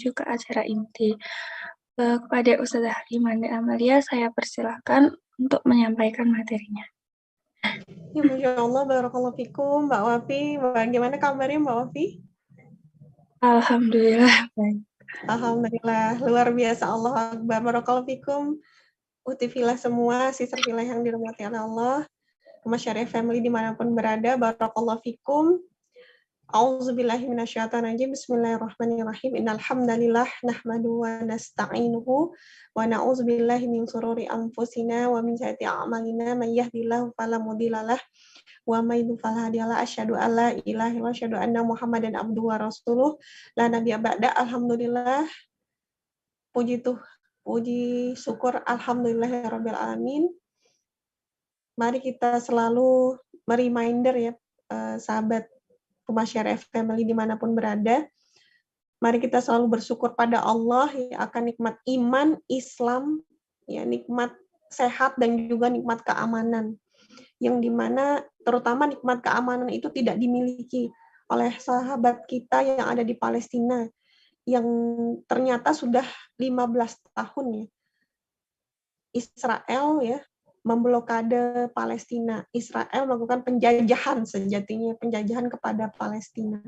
menuju ke acara inti. Kepada Ustazah Imanda Amalia, saya persilahkan untuk menyampaikan materinya. Ya, Masya Allah, Barakallahu Fikum, Mbak Wafi. Bagaimana kabarnya Mbak Wafi? Alhamdulillah, baik. Alhamdulillah, luar biasa. Allah Akbar, Barakallahu Fikum. Utifillah semua, sister filah yang dirahmati Allah. Masyarakat family dimanapun berada, Barakallahu Fikum. A'udzubillahi minasyaitonirrajim. Bismillahirrahmanirrahim. Innal hamdalillah nahmaduhu wa nasta'inuhu wa na'udzubillahi min shururi anfusina wa min sayyiati a'malina may yahdihillahu fala mudhillalah wa may yudhlil fala hadiyalah. Asyhadu an la ilaha illallah, asyhadu anna Muhammadan abduhu wa rasuluh. La nabiyya ba'da. Alhamdulillah. Puji syukur alhamdulillahirabbil alamin. Mari kita selalu reminder ya, sahabat Masyarakat family dimanapun berada, mari kita selalu bersyukur pada Allah ya, akan nikmat iman, Islam, ya, nikmat sehat dan juga nikmat keamanan, yang dimana terutama nikmat keamanan itu tidak dimiliki oleh sahabat kita yang ada di Palestina, yang ternyata sudah 15 tahun ya, Israel ya memblokade Palestina. Israel melakukan penjajahan sejatinya, penjajahan kepada Palestina.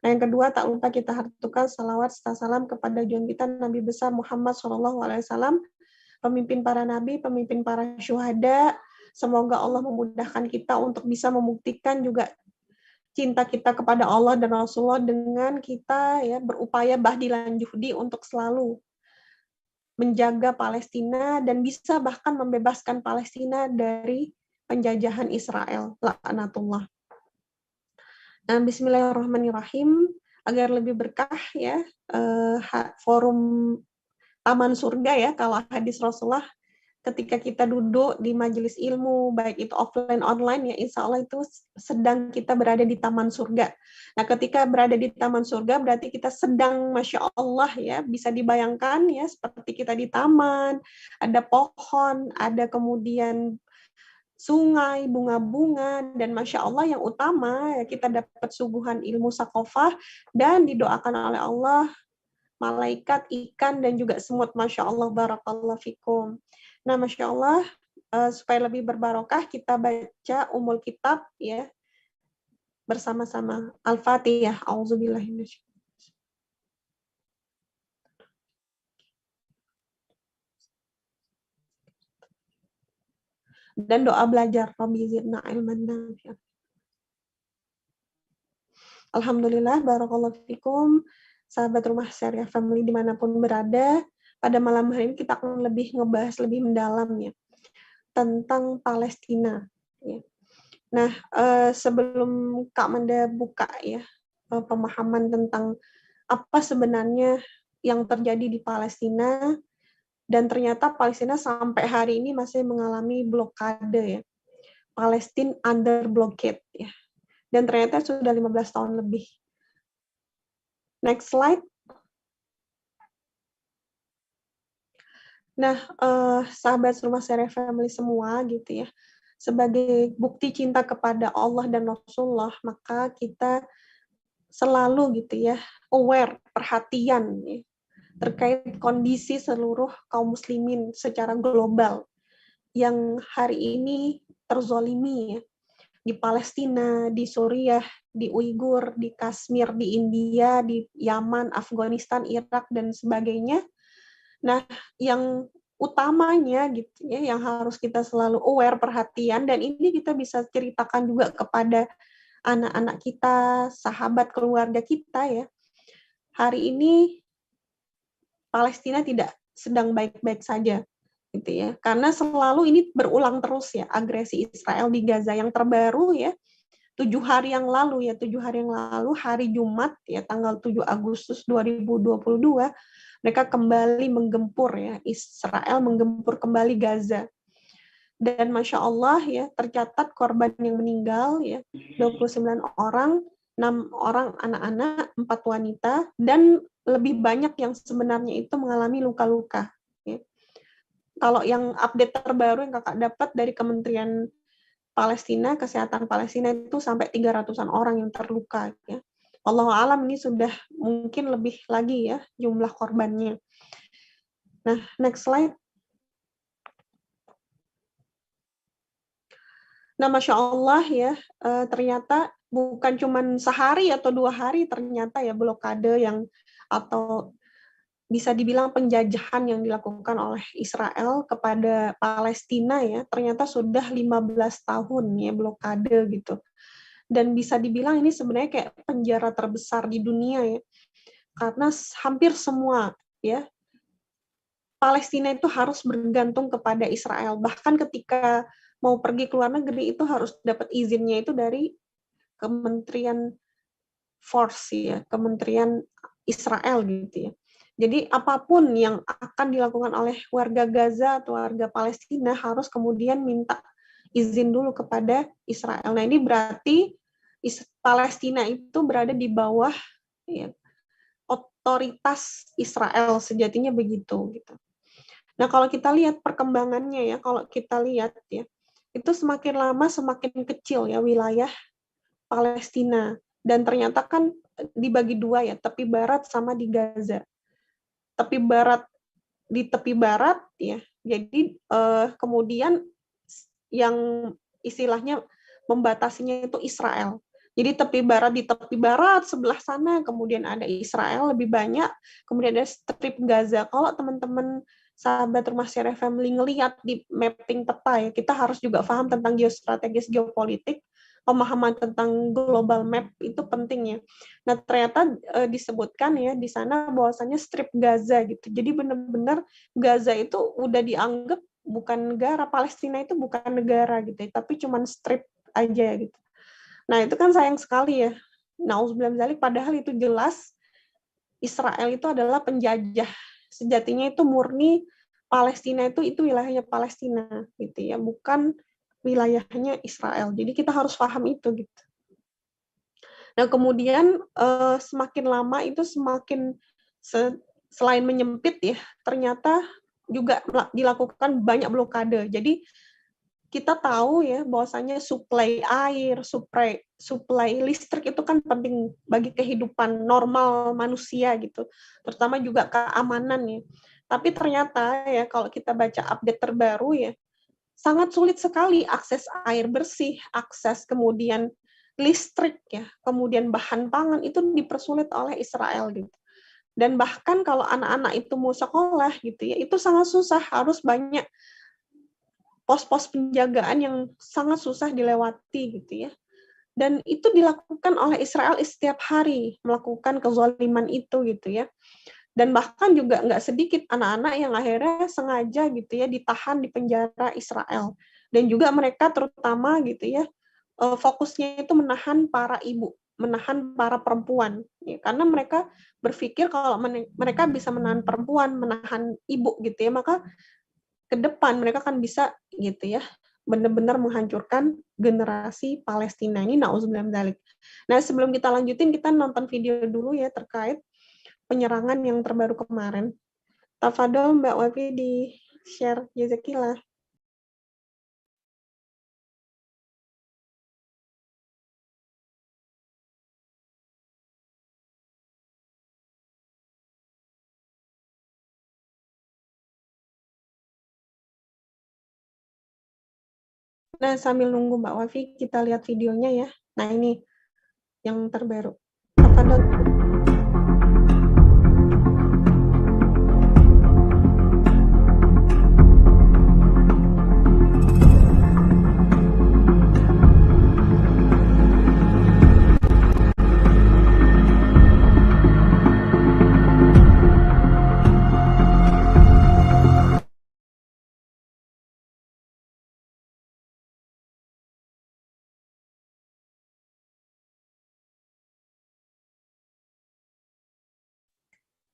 Nah, yang kedua, tak lupa kita hartukan salawat serta salam kepada junjungan kita Nabi besar Muhammad SAW, pemimpin para nabi, pemimpin para syuhada. Semoga Allah memudahkan kita untuk bisa membuktikan juga cinta kita kepada Allah dan Rasulullah dengan kita ya berupaya bahdilan juhdi untuk selalu menjaga Palestina dan bisa bahkan membebaskan Palestina dari penjajahan Israel. Laknatullah. Nah, bismillahirrahmanirrahim, agar lebih berkah ya, forum Taman Surga ya, kalau hadis Rasulullah, ketika kita duduk di majelis ilmu, baik itu offline, online, ya insya Allah itu sedang kita berada di Taman Surga. Nah, ketika berada di Taman Surga, berarti kita sedang, Masya Allah ya, bisa dibayangkan ya, seperti kita di taman, ada pohon, ada kemudian sungai, bunga-bunga, dan Masya Allah yang utama, ya, kita dapat suguhan ilmu sakofah, dan didoakan oleh Allah, malaikat, ikan, dan juga semut. Masya Allah, barakallahu fikum. Nah, Masya Allah, supaya lebih berbarokah, kita baca umul kitab ya bersama-sama. Al-Fatihah. A'udzubillahi minasyaitonir rajim. Dan doa belajar. Rabbi zidna ilman nafi'an. Alhamdulillah, barakallahu fikum. Sahabat Rumah Syariah Family dimanapun berada, pada malam hari ini kita akan lebih ngebahas lebih mendalam ya tentang Palestina. Ya. Nah, sebelum Kak Manda buka ya pemahaman tentang apa sebenarnya yang terjadi di Palestina, dan ternyata Palestina sampai hari ini masih mengalami blokade ya, Palestine under blockade ya, dan ternyata sudah 15 tahun lebih. Next slide. Nah, sahabat Rumah Syariah Family semua gitu ya, sebagai bukti cinta kepada Allah dan Rasulullah, maka kita selalu gitu ya, aware, perhatian ya, terkait kondisi seluruh kaum muslimin secara global yang hari ini terzolimi ya, di Palestina, di Suriah, di Uighur, di Kashmir, di India, di Yaman, Afghanistan, Irak, dan sebagainya. Nah, yang utamanya gitu ya, yang harus kita selalu aware, perhatian, dan ini kita bisa ceritakan juga kepada anak-anak kita, sahabat keluarga kita ya. Hari ini Palestina tidak sedang baik-baik saja gitu ya. Karena selalu ini berulang terus ya, agresi Israel di Gaza. Yang terbaru ya, 7 hari yang lalu, hari Jumat ya, tanggal 7 Agustus 2022, mereka kembali menggempur ya, Israel menggempur kembali Gaza. Dan Masya Allah ya, tercatat korban yang meninggal ya, 29 orang, 6 orang anak-anak, 4 wanita, dan lebih banyak yang sebenarnya itu mengalami luka-luka. Ya. Kalau yang update terbaru yang kakak dapat dari Kementerian Palestina, Kesehatan Palestina itu sampai 300-an orang yang terluka. Ya. Wallahu alam ini sudah mungkin lebih lagi ya jumlah korbannya. Nah, next slide. Nah, Masya Allah ya, ternyata bukan cuma sehari atau 2 hari ternyata ya blokade yang atau bisa dibilang penjajahan yang dilakukan oleh Israel kepada Palestina ya, ternyata sudah 15 tahun ya blokade gitu. Dan bisa dibilang ini sebenarnya kayak penjara terbesar di dunia ya. Karena hampir semua ya Palestina itu harus bergantung kepada Israel. Bahkan ketika mau pergi ke luar negeri itu harus dapat izinnya itu dari Kementerian Force ya, Kementerian Israel gitu ya. Jadi apapun yang akan dilakukan oleh warga Gaza atau warga Palestina harus kemudian minta izin dulu kepada Israel. Nah ini berarti Palestina itu berada di bawah ya, otoritas Israel sejatinya begitu gitu. Nah kalau kita lihat perkembangannya ya, kalau kita lihat ya, itu semakin lama semakin kecil ya wilayah Palestina. Dan ternyata kan dibagi dua ya, tepi barat sama di Gaza. Tepi barat ya, jadi kemudian yang istilahnya membatasinya itu Israel. Jadi di tepi barat sebelah sana, kemudian ada Israel lebih banyak, kemudian ada strip Gaza. Kalau teman-teman sahabat Rumah Syariah Family ngelihat di mapping peta ya, kita harus juga paham tentang geostrategis geopolitik, pemahaman tentang global map itu penting ya. Nah ternyata disebutkan ya di sana bahwasanya strip Gaza gitu. Jadi benar-benar Gaza itu udah dianggap bukan negara, Palestina itu bukan negara gitu ya, tapi cuman strip aja gitu. Nah itu kan sayang sekali ya. Nauzubillah min dzalik, padahal itu jelas Israel itu adalah penjajah. Sejatinya itu murni Palestina itu wilayahnya Palestina gitu ya, bukan wilayahnya Israel. Jadi kita harus paham itu gitu. Nah kemudian semakin lama itu semakin selain menyempit ya, ternyata juga dilakukan banyak blokade. Jadi kita tahu ya bahwasanya suplai air, suplai listrik itu kan penting bagi kehidupan normal manusia gitu, terutama juga keamanan ya. Tapi ternyata ya kalau kita baca update terbaru ya, sangat sulit sekali akses air bersih, akses kemudian listrik ya, kemudian bahan pangan itu dipersulit oleh Israel gitu. Dan bahkan kalau anak-anak itu mau sekolah gitu ya, itu sangat susah, harus banyak pos-pos penjagaan yang sangat susah dilewati gitu ya. Dan itu dilakukan oleh Israel setiap hari, melakukan kezaliman itu gitu ya. Dan bahkan juga nggak sedikit anak-anak yang akhirnya sengaja gitu ya ditahan di penjara Israel. Dan juga mereka terutama gitu ya, fokusnya itu menahan para ibu, menahan para perempuan. Ya, karena mereka berpikir kalau mereka bisa menahan perempuan, menahan ibu gitu ya, maka ke depan mereka kan bisa gitu ya benar-benar menghancurkan generasi Palestina ini, nauzubillah min dzalik. Nah, sebelum kita lanjutin, kita nonton video dulu ya terkait penyerangan yang terbaru kemarin. Tafadol Mbak Wafi di share, jazakillah. Nah, sambil nunggu Mbak Wafi, kita lihat videonya ya. Nah, ini yang terbaru. Tafadol.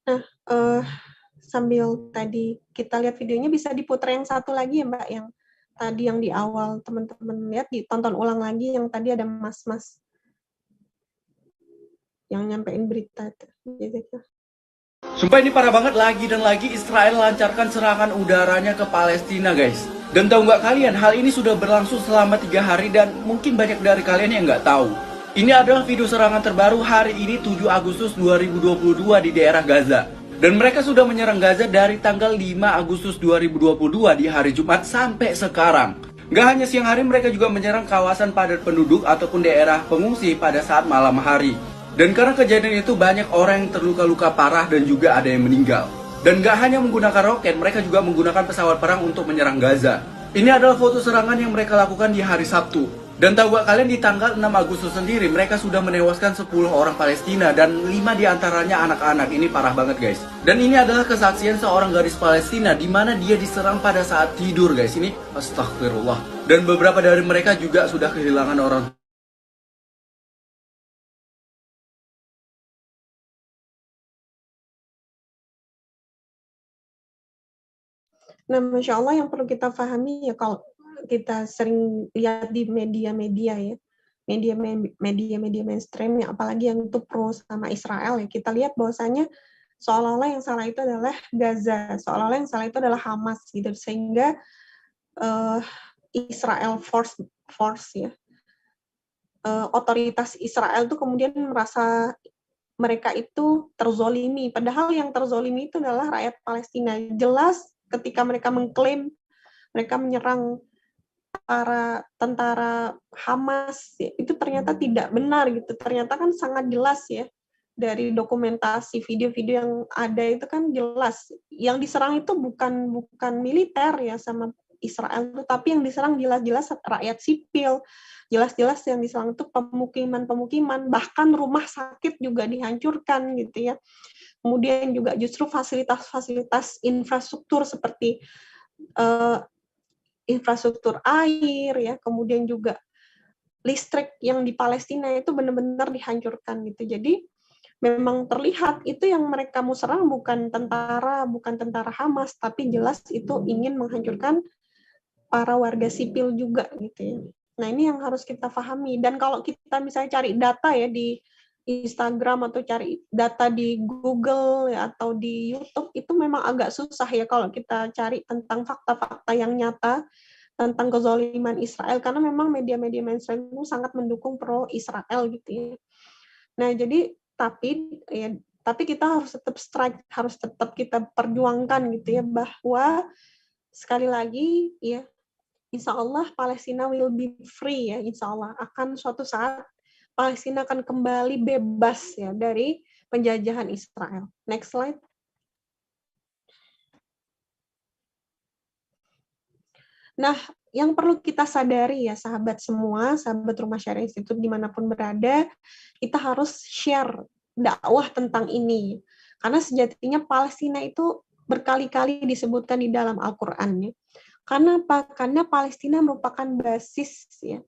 Nah, sambil tadi kita lihat videonya, bisa diputar yang satu lagi ya Mbak, yang tadi yang di awal teman-teman lihat, ditonton ulang lagi yang tadi ada mas-mas yang nyampein berita itu. Sumpah ini parah banget, lagi dan lagi Israel lancarkan serangan udaranya ke Palestina guys. Dan tahu nggak kalian, hal ini sudah berlangsung selama 3 hari dan mungkin banyak dari kalian yang nggak tahu. Ini adalah video serangan terbaru hari ini 7 Agustus 2022 di daerah Gaza. Dan mereka sudah menyerang Gaza dari tanggal 5 Agustus 2022 di hari Jumat sampai sekarang. Gak hanya siang hari, mereka juga menyerang kawasan padat penduduk ataupun daerah pengungsi pada saat malam hari. Dan karena kejadian itu banyak orang yang terluka-luka parah dan juga ada yang meninggal. Dan gak hanya menggunakan roket, mereka juga menggunakan pesawat perang untuk menyerang Gaza. Ini adalah foto serangan yang mereka lakukan di hari Sabtu. Dan tahu gak kalian, di tanggal 6 Agustus sendiri mereka sudah menewaskan 10 orang Palestina dan 5 diantaranya anak-anak. Ini parah banget guys. Dan ini adalah kesaksian seorang gadis Palestina di mana dia diserang pada saat tidur guys. Ini astagfirullah. Dan beberapa dari mereka juga sudah kehilangan orang. Nah, Masya Allah yang perlu kita pahami ya, kalau kita sering lihat di media-media ya, media-media mainstream ya, apalagi yang itu pro sama Israel ya, kita lihat bahwasanya seolah-olah yang salah itu adalah Gaza, seolah-olah yang salah itu adalah Hamas gitu, sehingga Israel force ya, otoritas Israel itu kemudian merasa mereka itu terzolimi, padahal yang terzolimi itu adalah rakyat Palestina. Jelas ketika mereka mengklaim mereka menyerang para tentara Hamas, ya, itu ternyata tidak benar gitu. Ternyata kan sangat jelas ya, dari dokumentasi video-video yang ada itu kan jelas. Yang diserang itu bukan militer ya sama Israel, tapi yang diserang jelas-jelas rakyat sipil. Jelas-jelas yang diserang itu pemukiman-pemukiman, bahkan rumah sakit juga dihancurkan gitu ya. Kemudian juga justru fasilitas-fasilitas infrastruktur seperti infrastruktur air ya, kemudian juga listrik yang di Palestina itu benar-benar dihancurkan gitu. Jadi memang terlihat itu yang mereka mau serang bukan tentara Hamas, tapi jelas itu ingin menghancurkan para warga sipil juga gitu ya. Nah, ini yang harus kita pahami. Dan kalau kita misalnya cari data ya di Instagram atau cari data di Google ya, atau di YouTube, itu memang agak susah ya kalau kita cari tentang fakta-fakta yang nyata tentang kezaliman Israel, karena memang media-media mainstream itu sangat mendukung pro Israel gitu ya. Nah, jadi tapi kita harus tetap strike, harus tetap kita perjuangkan gitu ya, bahwa sekali lagi ya, insya Allah Palestina will be free ya, insya Allah akan suatu saat Palestina akan kembali bebas ya dari penjajahan Israel. Next slide. Nah, yang perlu kita sadari ya sahabat semua, sahabat Rumah Syariah Institute dimanapun berada, kita harus share dakwah tentang ini. Karena sejatinya Palestina itu berkali-kali disebutkan di dalam Al-Quran ya. Karena apa? Karena Palestina merupakan basis ya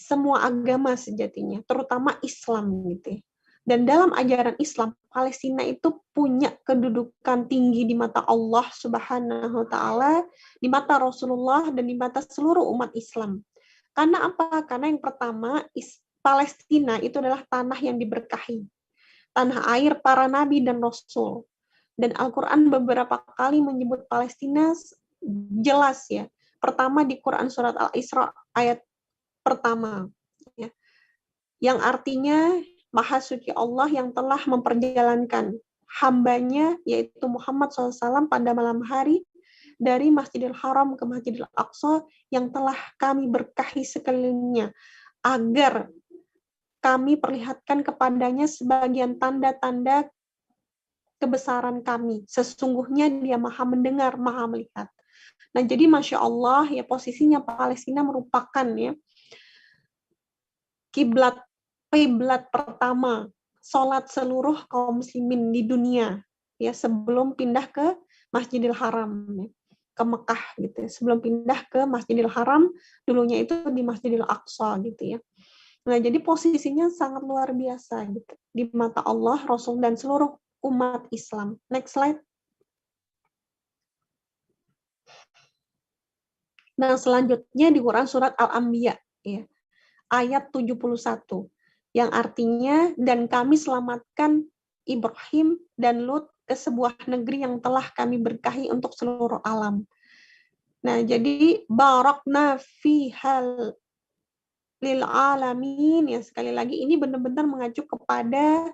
semua agama sejatinya, terutama Islam gitu ya. Dan dalam ajaran Islam, Palestina itu punya kedudukan tinggi di mata Allah Subhanahu wa taala, di mata Rasulullah, dan di mata seluruh umat Islam. Karena apa? Karena yang pertama, Palestina itu adalah tanah yang diberkahi. Tanah air para nabi dan rasul. Dan Al-Quran beberapa kali menyebut Palestina jelas ya. Pertama di Quran surat Al-Isra ayat pertama, ya, yang artinya Maha Suci Allah yang telah memperjalankan hambanya, yaitu Muhammad SAW pada malam hari dari Masjidil Haram ke Masjidil Aqsa yang telah kami berkahi sekelilingnya, agar kami perlihatkan kepadanya sebagian tanda-tanda kebesaran kami. Sesungguhnya dia Maha mendengar, Maha melihat. Nah, jadi Masya Allah ya, posisinya Palestina merupakan ya kiblat pertama sholat seluruh kaum muslimin di dunia ya, sebelum pindah ke Masjidil Haram ya, ke Mekah gitu ya. Sebelum pindah ke Masjidil Haram, dulunya itu di Masjidil Aqsa gitu ya. Nah, jadi posisinya sangat luar biasa gitu di mata Allah, Rasul, dan seluruh umat Islam. Next slide. Nah, selanjutnya di Quran surat Al-Anbiya ya, ayat 71 yang artinya, dan kami selamatkan Ibrahim dan Lut ke sebuah negeri yang telah kami berkahi untuk seluruh alam. Nah, jadi barakna fihal lil alamin, ya sekali lagi ini benar-benar mengacu kepada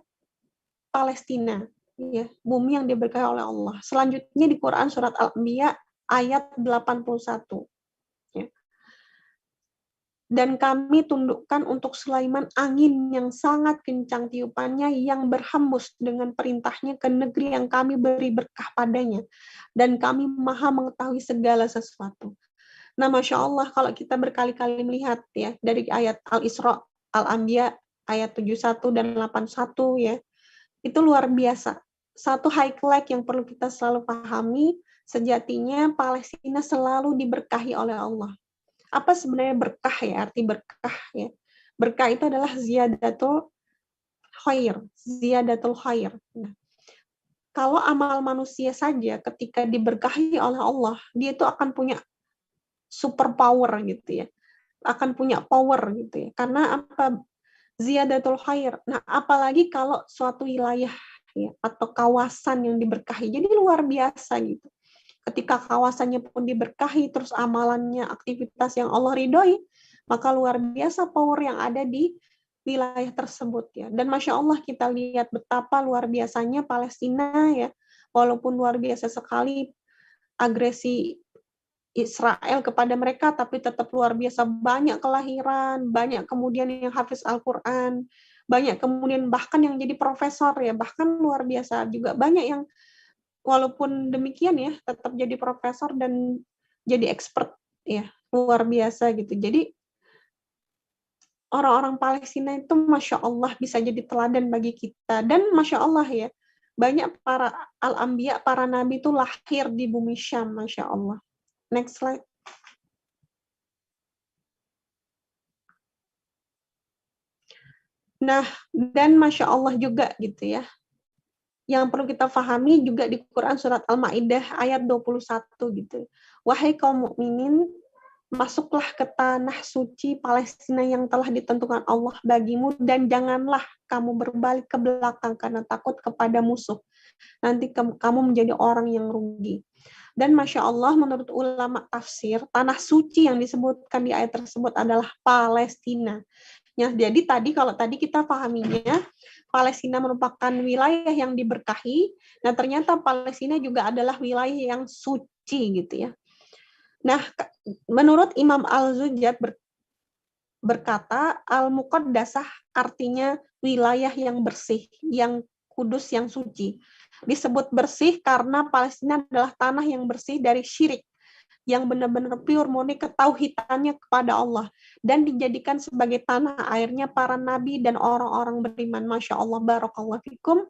Palestina, ya, bumi yang diberkahi oleh Allah. Selanjutnya di Quran surat Al-Anbiya ayat 81. Ya. Dan kami tundukkan untuk Sulaiman angin yang sangat kencang tiupannya yang berhembus dengan perintahnya ke negeri yang kami beri berkah padanya. Dan kami maha mengetahui segala sesuatu. Nah, Masya Allah, kalau kita berkali-kali melihat ya dari ayat Al-Isra, Al-Anbiya ayat 71 dan 81 ya, itu luar biasa. Satu highlight yang perlu kita selalu pahami, sejatinya Palestina selalu diberkahi oleh Allah. Apa sebenarnya berkah ya? Arti berkah ya. Berkah itu adalah ziyadatul khair, ziyadatul khair. Nah, kalau amal manusia saja ketika diberkahi oleh Allah, dia itu akan punya super power gitu ya. Akan punya power gitu ya. Karena apa? Ziyadatul khair. Nah, apalagi kalau suatu wilayah ya, atau kawasan yang diberkahi. Jadi luar biasa gitu. Ketika kawasannya pun diberkahi, terus amalannya, aktivitas yang Allah ridhoi, maka luar biasa power yang ada di wilayah tersebut ya. Dan Masya Allah kita lihat betapa luar biasanya Palestina ya, walaupun luar biasa sekali agresi Israel kepada mereka, tapi tetap luar biasa banyak kelahiran, banyak kemudian yang hafiz Al-Quran, banyak kemudian bahkan yang jadi profesor ya, bahkan luar biasa juga banyak yang walaupun demikian ya, tetap jadi profesor dan jadi expert ya, luar biasa gitu. Jadi orang-orang Palestina itu Masya Allah bisa jadi teladan bagi kita. Dan Masya Allah ya, banyak para Al-Anbiya, para Nabi itu lahir di bumi Syam, Masya Allah. Next slide. Nah, dan Masya Allah juga gitu ya. Yang perlu kita pahami juga di Quran surat Al-Maidah ayat 21 gitu. Wahai kaum mukminin, masuklah ke tanah suci Palestina yang telah ditentukan Allah bagimu dan janganlah kamu berbalik ke belakang karena takut kepada musuh. Nanti kamu menjadi orang yang rugi. Dan Masya Allah menurut ulama tafsir, tanah suci yang disebutkan di ayat tersebut adalah Palestina. Ya, jadi kalau tadi kita pahaminya, Palestina merupakan wilayah yang diberkahi, nah ternyata Palestina juga adalah wilayah yang suci gitu ya. Nah, menurut Imam Al-Zujjat berkata, Al-Muqaddasah artinya wilayah yang bersih, yang kudus, yang suci. Disebut bersih karena Palestina adalah tanah yang bersih dari syirik, yang benar-benar pure murni ketauhidannya kepada Allah, dan dijadikan sebagai tanah airnya para nabi dan orang-orang beriman. Masya Allah, barakallahu fikum.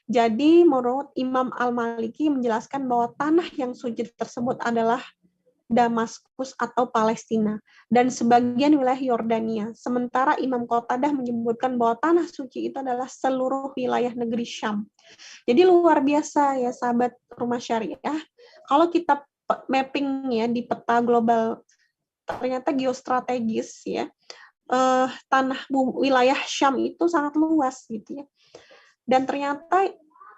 Jadi menurut Imam Al-Maliki menjelaskan bahwa tanah yang suci tersebut adalah Damaskus atau Palestina dan sebagian wilayah Yordania. Sementara Imam Qatadah menyebutkan bahwa tanah suci itu adalah seluruh wilayah negeri Syam. Jadi luar biasa ya sahabat Rumah Syariah. Kalau kita mapping ya di peta global, ternyata geostrategis ya, tanah wilayah Syam itu sangat luas gitu ya. Dan ternyata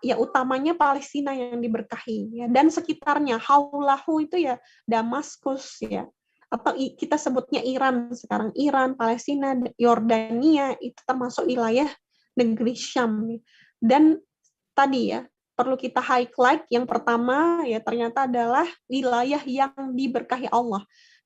ya utamanya Palestina yang diberkahi ya, dan sekitarnya haulahu itu ya Damaskus ya, atau kita sebutnya Iran sekarang, Iran, Palestina, Yordania itu termasuk wilayah negeri Syam. Dan tadi ya perlu kita highlight yang pertama ya ternyata adalah wilayah yang diberkahi Allah,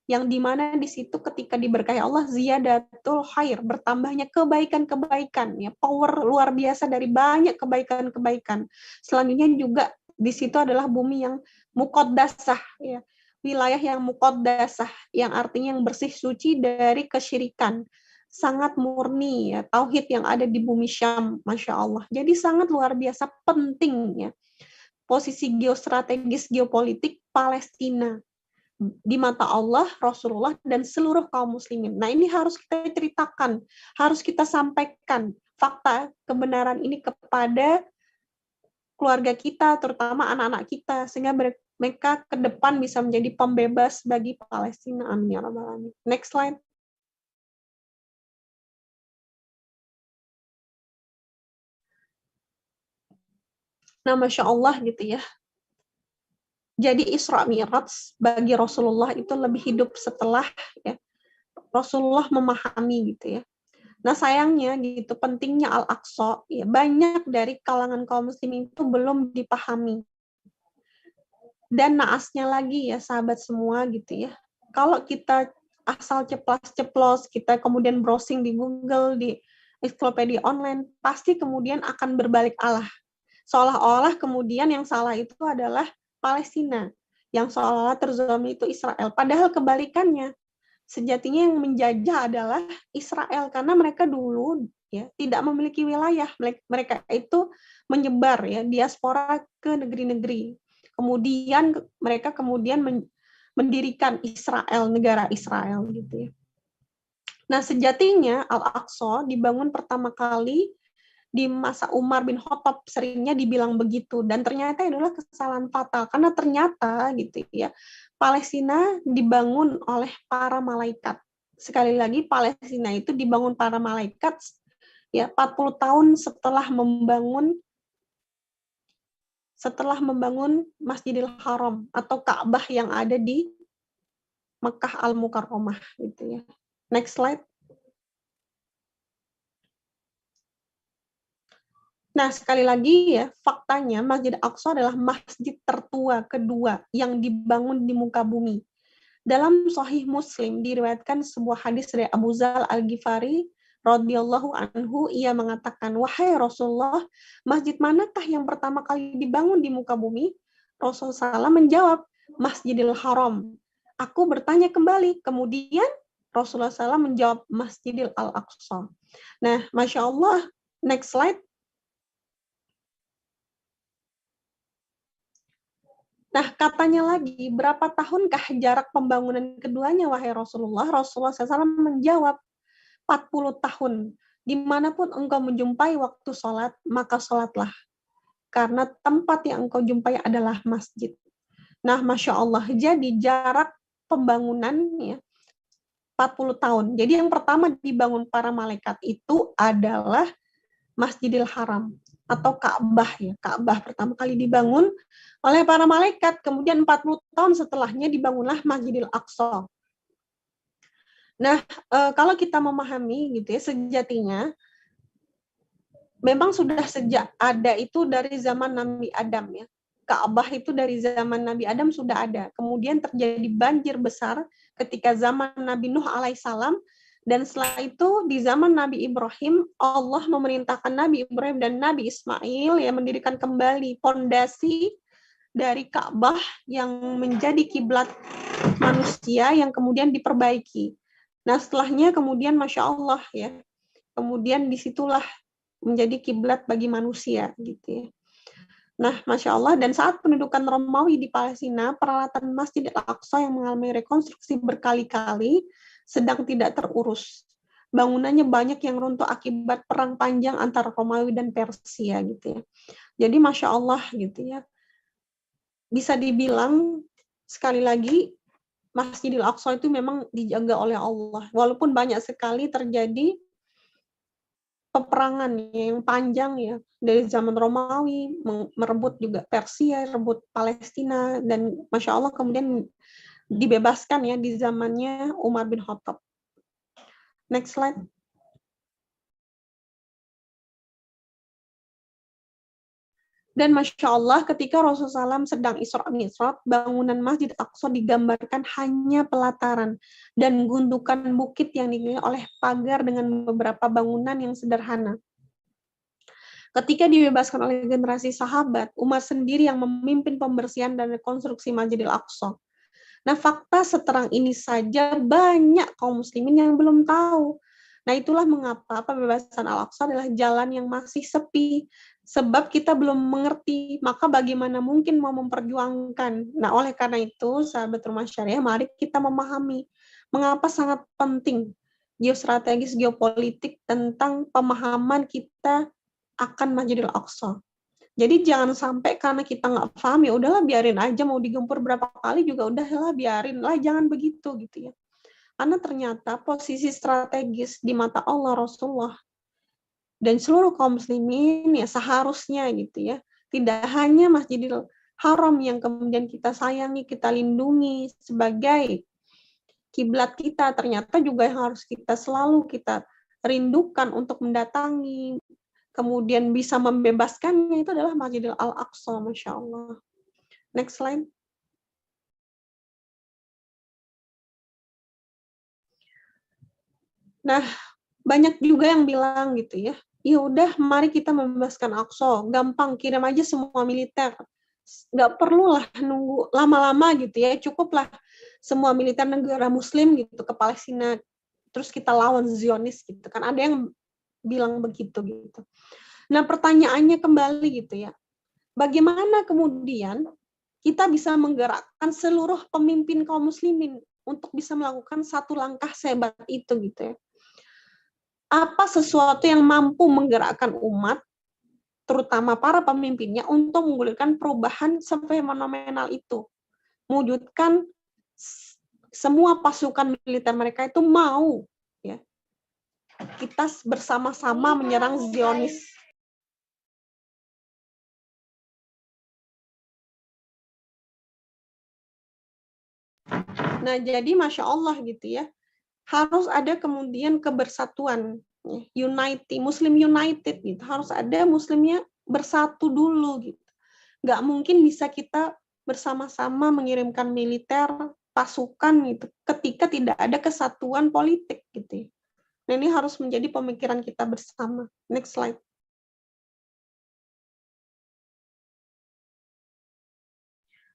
yang dimana di situ ketika diberkahi Allah ziyadatul khair, bertambahnya kebaikan-kebaikan ya, power luar biasa dari banyak kebaikan-kebaikan. Selanjutnya juga di situ adalah bumi yang muqaddasah ya, wilayah yang muqaddasah yang artinya yang bersih suci dari kesyirikan, sangat murni ya, tauhid yang ada di bumi Syam, Masya Allah. Jadi sangat luar biasa pentingnya posisi geostrategis geopolitik Palestina di mata Allah, Rasulullah, dan seluruh kaum muslimin. Nah, ini harus kita ceritakan, harus kita sampaikan fakta kebenaran ini kepada keluarga kita, terutama anak-anak kita, sehingga mereka ke depan bisa menjadi pembebas bagi Palestina. Amin ya rabbal alamin. Next slide. Nah, Masya Allah gitu ya. Jadi Isra Mi'raj bagi Rasulullah itu lebih hidup setelah ya, Rasulullah memahami gitu ya. Nah sayangnya gitu pentingnya Al-Aqsa ya banyak dari kalangan kaum muslimin itu belum dipahami. Dan naasnya lagi ya sahabat semua gitu ya. Kalau kita asal ceplos-ceplos, kita kemudian browsing di Google, di ensiklopedia online, pasti kemudian akan berbalik arah. Seolah-olah kemudian yang salah itu adalah Palestina, yang seolah-olah terzalimi itu Israel. Padahal kebalikannya, sejatinya yang menjajah adalah Israel karena mereka dulu ya tidak memiliki wilayah. Mereka itu menyebar ya diaspora ke negeri-negeri. Kemudian mereka mendirikan Israel, negara Israel gitu ya. Nah, sejatinya Al-Aqsa dibangun pertama kali di masa Umar bin Khattab, seringnya dibilang begitu, dan ternyata adalah kesalahan fatal karena ternyata gitu ya Palestina dibangun oleh para malaikat. Sekali lagi Palestina itu dibangun para malaikat ya 40 tahun setelah membangun Masjidil Haram atau Ka'bah yang ada di Mekah Al-Mukarramah gitu ya. Next slide. Nah, sekali lagi ya, faktanya Masjid Al-Aqsa adalah masjid tertua kedua yang dibangun di muka bumi. Dalam Sahih Muslim diriwayatkan sebuah hadis dari Abu Dzar Al-Ghifari radhiyallahu anhu, ia mengatakan, "Wahai Rasulullah, masjid manakah yang pertama kali dibangun di muka bumi?" Rasulullah SAW menjawab, "Masjidil Haram." Aku bertanya kembali, kemudian Rasulullah SAW menjawab, "Masjidil Al-Aqsa." Nah, Masya Allah, next slide. Nah, katanya lagi, berapa tahunkah jarak pembangunan keduanya, wahai Rasulullah? Rasulullah SAW menjawab, 40 tahun. Dimanapun engkau menjumpai waktu sholat, maka sholatlah. Karena tempat yang engkau jumpai adalah masjid. Nah, Masya Allah, jadi jarak pembangunan ya, 40 tahun. Jadi yang pertama dibangun para malaikat itu adalah Masjidil Haram atau Ka'bah ya. Ka'bah pertama kali dibangun oleh para malaikat, kemudian 40 tahun setelahnya dibangunlah Masjidil Aqsa. Nah, kalau kita memahami gitu ya, sejatinya memang sudah sejak ada itu dari zaman Nabi Adam ya. Ka'bah itu dari zaman Nabi Adam sudah ada. Kemudian terjadi banjir besar ketika zaman Nabi Nuh alaihissalam. Dan setelah itu di zaman Nabi Ibrahim, Allah memerintahkan Nabi Ibrahim dan Nabi Ismail yang mendirikan kembali fondasi dari Ka'bah yang menjadi kiblat manusia yang kemudian diperbaiki. Nah setelahnya kemudian Masya Allah ya, kemudian disitulah menjadi kiblat bagi manusia gitu ya. Nah, Masya Allah, dan saat pendudukan Romawi di Palestina, peralatan Masjid Al-Aqsa yang mengalami rekonstruksi berkali-kali sedang tidak terurus. Bangunannya banyak yang runtuh akibat perang panjang antara Romawi dan Persia gitu ya. Jadi Masya Allah gitu ya. Bisa dibilang sekali lagi Masjidil Aqsa itu memang dijaga oleh Allah. Walaupun banyak sekali terjadi peperangan yang panjang ya dari zaman Romawi merebut juga Persia, rebut Palestina, dan Masya Allah kemudian dibebaskan ya di zamannya Umar bin Khattab. Next slide. Dan Masya Allah ketika Rasulullah SAW sedang Isra Mi'raj, bangunan Masjid Aqsa digambarkan hanya pelataran dan gundukan bukit yang dikelilingi oleh pagar dengan beberapa bangunan yang sederhana. Ketika dibebaskan oleh generasi sahabat, Umar sendiri yang memimpin pembersihan dan rekonstruksi Masjidil Aqsa. Nah, fakta seterang ini saja banyak kaum muslimin yang belum tahu. Nah, itulah mengapa pembebasan Al-Aqsa adalah jalan yang masih sepi. Sebab kita belum mengerti, maka bagaimana mungkin mau memperjuangkan. Nah, oleh karena itu, sahabat Rumah Syariah, mari kita memahami mengapa sangat penting geostrategis, geopolitik tentang pemahaman kita akan Masjidil Aqsa. Jadi jangan sampai karena kita nggak paham, ya udahlah biarin aja, mau digempur berapa kali juga udahlah biarin lah, jangan begitu gitu ya. Karena ternyata posisi strategis di mata Allah, Rasulullah, dan seluruh kaum muslimin ya seharusnya gitu ya, tidak hanya Masjidil Haram yang kemudian kita sayangi, kita lindungi sebagai kiblat kita, ternyata juga yang harus kita selalu kita rindukan untuk mendatangi, kemudian bisa membebaskannya itu adalah Masjidil Al-Aqsa, Masya Allah. Next slide. Nah, banyak juga yang bilang gitu ya, ya udah mari kita membebaskan Aqsa, gampang, kirim aja semua militer. Nggak perlulah nunggu lama-lama gitu ya, cukuplah semua militer negara muslim gitu ke Palestina, terus kita lawan Zionis gitu kan, ada yang bilang begitu gitu. Nah, pertanyaannya kembali gitu ya, bagaimana kemudian kita bisa menggerakkan seluruh pemimpin kaum muslimin untuk bisa melakukan satu langkah sehebat itu gitu ya. Apa sesuatu yang mampu menggerakkan umat, terutama para pemimpinnya, untuk menggulirkan perubahan sefenomenal itu. Mewujudkan semua pasukan militer mereka itu mau ya kita bersama-sama menyerang Zionis. Nah, jadi Masya Allah gitu ya, harus ada kemudian kebersatuan, unity, Muslim united gitu, harus ada Muslimnya bersatu dulu gitu. Nggak mungkin bisa kita bersama-sama mengirimkan militer, pasukan gitu, ketika tidak ada kesatuan politik gitu. Nah, ini harus menjadi pemikiran kita bersama. Next slide.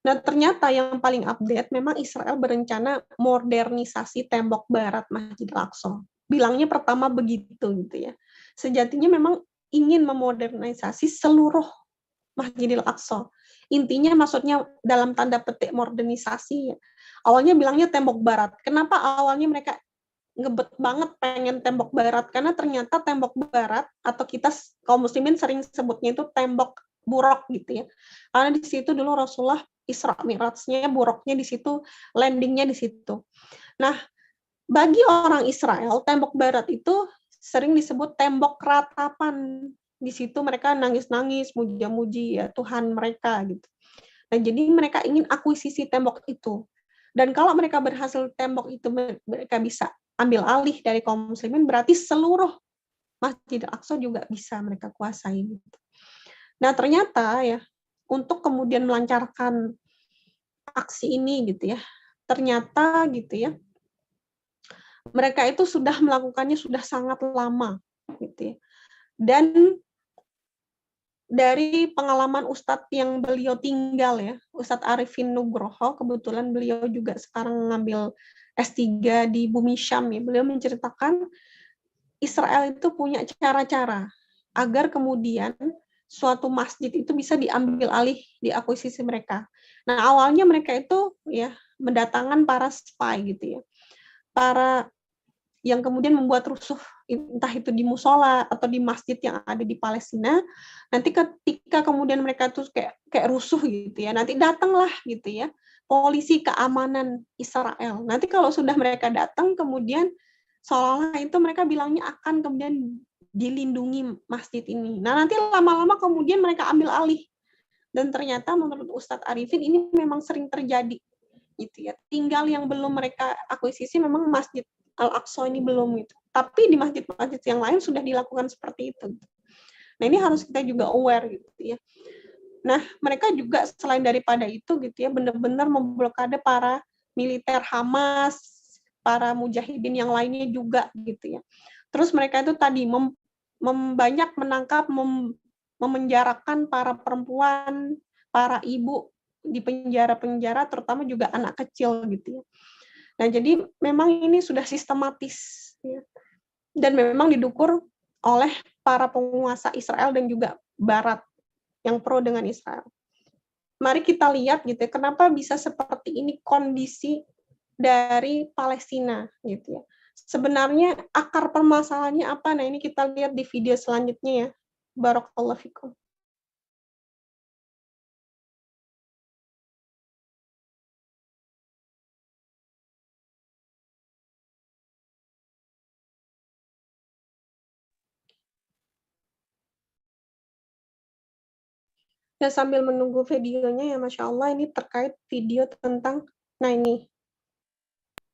Nah, ternyata yang paling update memang Israel berencana modernisasi tembok barat Masjid Al-Aqsa. Bilangnya pertama begitu gitu ya. Sejatinya memang ingin memodernisasi seluruh Masjidil Aqsa. Intinya maksudnya dalam tanda petik modernisasi. Awalnya bilangnya tembok barat. Kenapa awalnya mereka ngebet banget pengen tembok barat? Karena ternyata tembok barat atau kita kaum muslimin sering sebutnya itu tembok burok gitu ya. Karena di situ dulu Rasulullah Isra Mi'rajnya, buruknya di situ, landingnya di situ. Nah, bagi orang Israel, tembok barat itu sering disebut tembok ratapan. Di situ mereka nangis-nangis, muji-muji ya Tuhan mereka gitu. Nah, jadi mereka ingin akuisisi tembok itu. Dan kalau mereka berhasil tembok itu mereka bisa ambil alih dari kaum muslimin, berarti seluruh Masjid Al-Aqsa juga bisa mereka kuasai gitu. Nah, ternyata ya untuk kemudian melancarkan aksi ini gitu ya, ternyata gitu ya, mereka itu sudah melakukannya sudah sangat lama gitu ya. Dan dari pengalaman Ustadz yang beliau tinggal ya, Ustadz Arifin Nugroho, kebetulan beliau juga sekarang ngambil S3 di Bumi Syam ya, beliau menceritakan Israel itu punya cara-cara agar kemudian suatu masjid itu bisa diambil alih, diakuisisi mereka. Nah, awalnya mereka itu ya mendatangkan para spy gitu ya. Para yang kemudian membuat rusuh, entah itu di musola atau di masjid yang ada di Palestina. Nanti ketika kemudian mereka tuh kayak rusuh gitu ya, nanti datanglah gitu ya polisi keamanan Israel. Nanti kalau sudah mereka datang, kemudian seolah-olah itu mereka bilangnya akan kemudian dilindungi masjid ini. Nah, nanti lama-lama kemudian mereka ambil alih. Dan ternyata menurut Ustadz Arifin ini memang sering terjadi gitu ya. Tinggal yang belum mereka akuisisi memang Masjid Al-Aqsa ini belum gitu. Tapi di masjid-masjid yang lain sudah dilakukan seperti itu. Nah, ini harus kita juga aware gitu ya. Nah, mereka juga selain daripada itu gitu ya, benar-benar memblokade para militer Hamas, para mujahidin yang lainnya juga gitu ya. Terus mereka itu tadi banyak menangkap, memenjarakan para perempuan, para ibu di penjara-penjara, terutama juga anak kecil gitu ya. Nah, jadi memang ini sudah sistematis ya. Dan memang didukung oleh para penguasa Israel dan juga Barat yang pro dengan Israel. Mari kita lihat gitu ya, kenapa bisa seperti ini kondisi dari Palestina gitu ya. Sebenarnya akar permasalahannya apa? Nah, ini kita lihat di video selanjutnya ya. Barakallahu fikum. Ya, sambil menunggu videonya ya, Masya Allah, ini terkait video tentang, nah ini,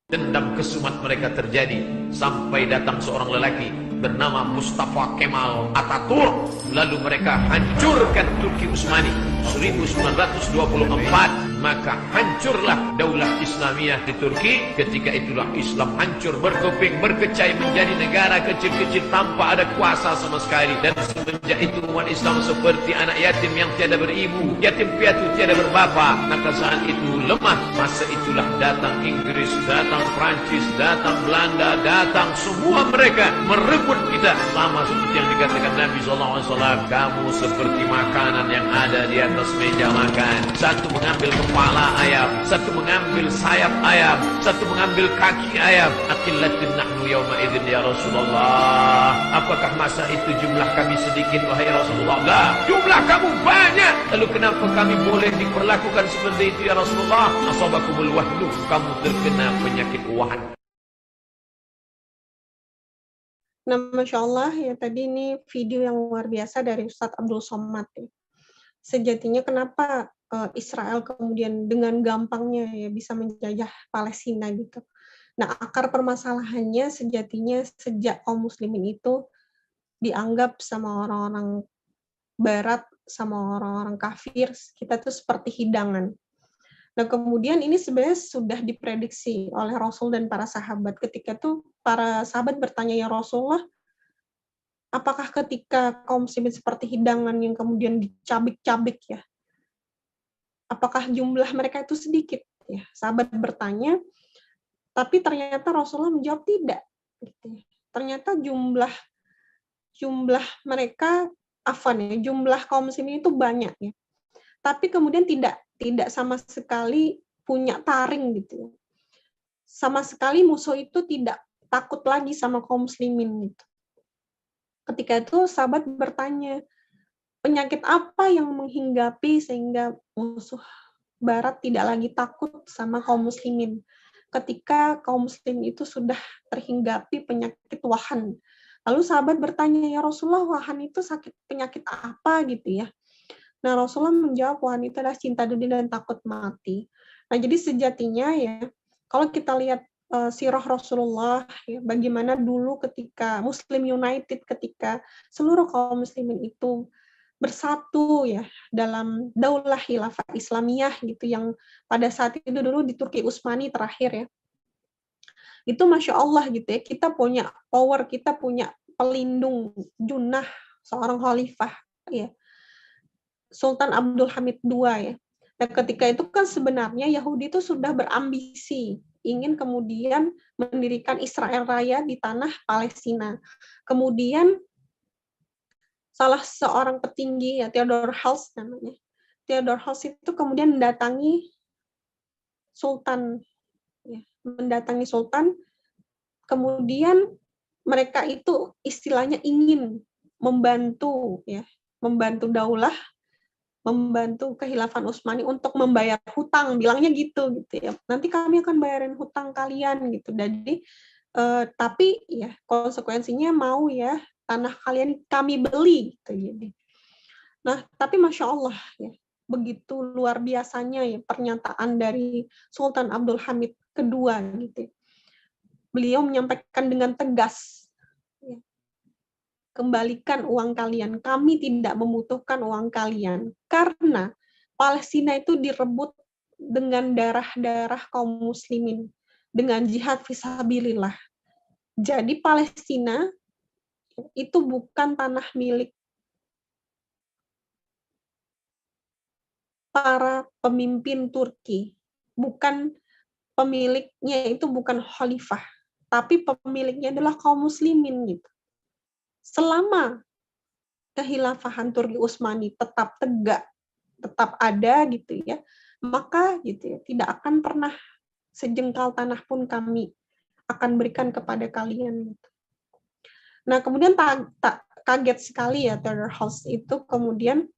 Dendam kesumat mereka terjadi sampai datang seorang lelaki bernama Mustafa Kemal Atatürk. Lalu mereka hancurkan Turki Utsmani 1924. Maka hancurlah daulah Islamiyah di Turki. Ketika itulah Islam hancur, berkeping, berkecai menjadi negara kecil-kecil tanpa ada kuasa sama sekali. Dan semenjak itu umat Islam seperti anak yatim yang tiada beribu, yatim piatu tiada berbapa. Maka saat itu lemah. Masa itulah datang Inggris, datang Prancis, datang Belanda, datang semua mereka merebut kita. Sama seperti yang dikatakan Nabi SAW, kamu seperti makanan yang ada di atas meja makan. Satu mengambil kepala ayam, satu mengambil sayap ayam, satu mengambil kaki ayam. Aqillatin nahnu yawma idzin ya Rasulullah. Apakah masa itu jumlah kami sedikit wahai Rasulullah? Enggak, jumlah kamu banyak. Lalu kenapa kami boleh diperlakukan seperti itu ya Rasulullah? Asabakumul wahnu, kamu terkena penyakit wahan. Nah, Masya Allah, ya tadi ini video yang luar biasa dari Ustadz Abdul Somad. Ya. Sejatinya kenapa Israel kemudian dengan gampangnya ya bisa menjajah Palestina gitu. Nah, akar permasalahannya sejatinya sejak kaum muslimin itu dianggap sama orang-orang barat, sama orang-orang kafir, kita tuh seperti hidangan. Nah, kemudian ini sebenarnya sudah diprediksi oleh Rasul dan para sahabat. Ketika itu para sahabat bertanya, ya Rasulullah, apakah ketika kaum muslimin seperti hidangan yang kemudian dicabik-cabik ya, apakah jumlah mereka itu sedikit? Ya, sahabat bertanya, tapi ternyata Rasulullah menjawab tidak. Gitu. Ternyata jumlah mereka, jumlah kaum muslimin itu banyak ya. Tapi kemudian tidak sama sekali punya taring gitu. Sama sekali musuh itu tidak takut lagi sama kaum muslimin gitu. Ketika itu sahabat bertanya, penyakit apa yang menghinggapi sehingga musuh barat tidak lagi takut sama kaum muslimin ketika kaum muslim itu sudah terhinggapi penyakit wahan. Lalu sahabat bertanya, ya Rasulullah, wahan itu sakit penyakit apa gitu ya? Nah, Rasulullah menjawab, wahan itu adalah cinta dunia dan takut mati. Nah, jadi sejatinya ya, kalau kita lihat sirah Rasulullah, ya, bagaimana dulu ketika Muslim United, ketika seluruh kaum muslimin itu bersatu ya dalam daulah khilafah Islamiyah gitu yang pada saat itu dulu di Turki Utsmani terakhir ya. Itu Masya Allah gitu ya, kita punya power, kita punya pelindung junah seorang khalifah ya. Sultan Abdul Hamid II ya. Nah, ketika itu kan sebenarnya Yahudi itu sudah berambisi ingin kemudian mendirikan Israel Raya di tanah Palestina. Kemudian salah seorang petinggi ya Theodor Herzl namanya. Theodor Herzl itu kemudian mendatangi Sultan ya, kemudian mereka itu istilahnya ingin membantu daulah, membantu kekhilafan Utsmani untuk membayar hutang, bilangnya gitu ya. Nanti kami akan bayarin hutang kalian gitu. Jadi tapi ya konsekuensinya mau ya tanah kalian kami beli gitu. Jadi. Nah, tapi Masya Allah ya, begitu luar biasanya ya pernyataan dari Sultan Abdul Hamid II gitu. Beliau menyampaikan dengan tegas, ya, kembalikan uang kalian, kami tidak membutuhkan uang kalian, karena Palestina itu direbut dengan darah-darah kaum muslimin, dengan jihad fisabilillah. Jadi Palestina itu bukan tanah milik para pemimpin Turki, bukan pemiliknya itu bukan khalifah, tapi pemiliknya adalah kaum muslimin gitu. Selama kehilafahan Turki Utsmani tetap tegak, tetap ada gitu ya, maka gitu ya tidak akan pernah sejengkal tanah pun kami akan berikan kepada kalian. Gitu. Nah, kemudian tak kaget sekali ya Theodor Herzl itu kemudian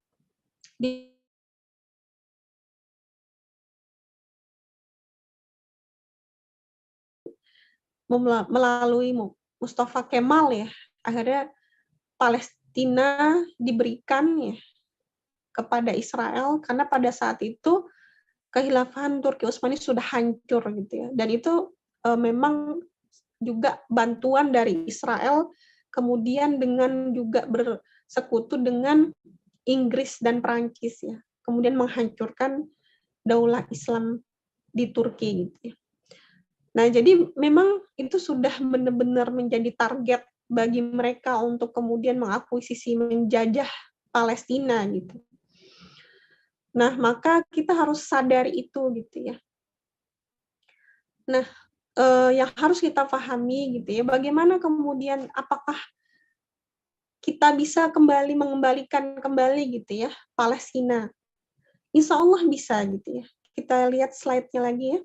melalui Mustafa Kemal ya, akhirnya Palestina diberikan ya kepada Israel karena pada saat itu kehilafahan Turki Utsmani sudah hancur gitu ya. Dan itu memang juga bantuan dari Israel, kemudian dengan juga bersekutu dengan Inggris dan Perancis ya, kemudian menghancurkan daulah Islam di Turki gitu ya. Nah, jadi memang itu sudah benar-benar menjadi target bagi mereka untuk kemudian mengakuisisi, menjajah Palestina gitu. Nah, maka kita harus sadari itu gitu ya. Nah, yang harus kita pahami gitu ya, bagaimana kemudian apakah kita bisa mengembalikan kembali gitu ya Palestina. Insya Allah bisa gitu ya. Kita lihat slide-nya lagi ya.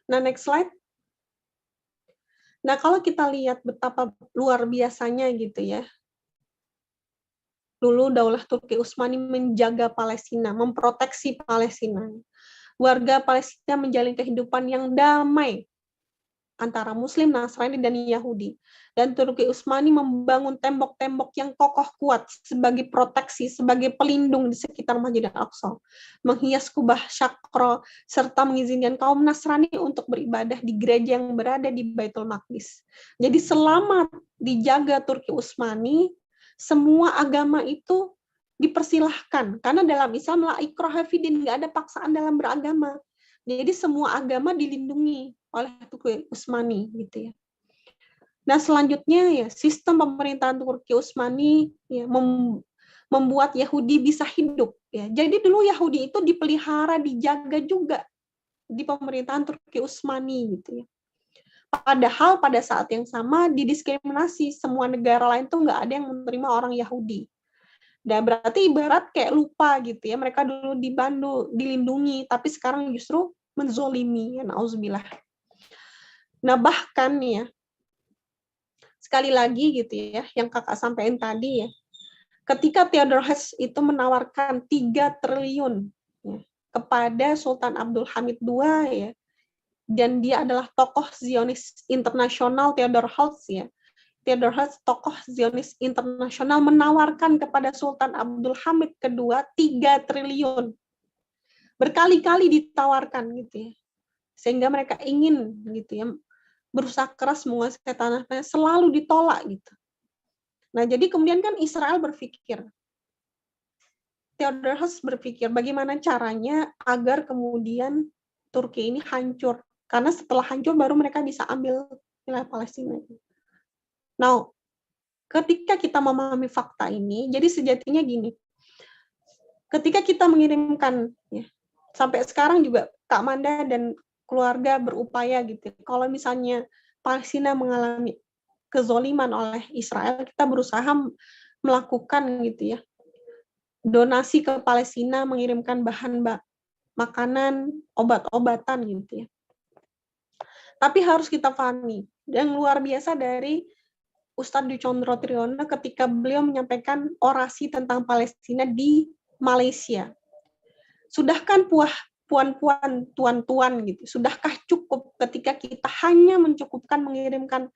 Nah, next slide. Nah, kalau kita lihat betapa luar biasanya gitu ya. Dulu Daulah Turki Utsmani menjaga Palestina, memproteksi Palestina. Warga Palestina menjalin kehidupan yang damai antara Muslim, Nasrani, dan Yahudi. Dan Turki Utsmani membangun tembok-tembok yang kokoh kuat sebagai proteksi, sebagai pelindung di sekitar Masjid Al-Aqsa. Menghias kubah syakro, serta mengizinkan kaum Nasrani untuk beribadah di gereja yang berada di Baitul Maqdis. Jadi selama dijaga Turki Utsmani, semua agama itu dipersilahkan. Karena dalam Islam, la ikraha fid-din, nggak ada paksaan dalam beragama. Jadi semua agama dilindungi oleh Turki Utsmani gitu ya. Nah, selanjutnya ya sistem pemerintahan Turki Utsmani ya membuat Yahudi bisa hidup ya. Jadi dulu Yahudi itu dipelihara, dijaga juga di pemerintahan Turki Utsmani gitu ya. Padahal pada saat yang sama didiskriminasi, semua negara lain tuh nggak ada yang menerima orang Yahudi. Dan berarti ibarat kayak lupa gitu ya, mereka dulu dibantu, dilindungi, tapi sekarang justru menzolimi, ya na'udzubillah. Nah, bahkan ya, sekali lagi gitu ya, yang kakak sampaikan tadi ya, ketika Theodore Herzl itu menawarkan 3 triliun ya, kepada Sultan Abdul Hamid II ya, dan dia adalah tokoh Zionis internasional Theodore Herzl ya. Theodore Herzl, tokoh Zionis internasional, menawarkan kepada Sultan Abdul Hamid II 3 triliun. Berkali-kali ditawarkan gitu ya. Sehingga mereka ingin gitu ya, berusaha keras menguasai tanahnya, selalu ditolak gitu. Nah, jadi kemudian kan Israel berpikir, Theodore Herzl berpikir bagaimana caranya agar kemudian Turki ini hancur. Karena setelah hancur baru mereka bisa ambil wilayah Palestina. Nah, ketika kita memahami fakta ini, jadi sejatinya gini, ketika kita mengirimkan, ya, sampai sekarang juga Kak Manda dan keluarga berupaya gitu. Kalau misalnya Palestina mengalami kezoliman oleh Israel, kita berusaha melakukan gitu ya, donasi ke Palestina, mengirimkan bahan makanan, obat-obatan gitu ya. Tapi harus kita pahami, yang luar biasa dari Ustadz Dwi Condro Triyono ketika beliau menyampaikan orasi tentang Palestina di Malaysia. Sudahkan puan-puan, tuan-tuan gitu, sudahkah cukup ketika kita hanya mencukupkan mengirimkan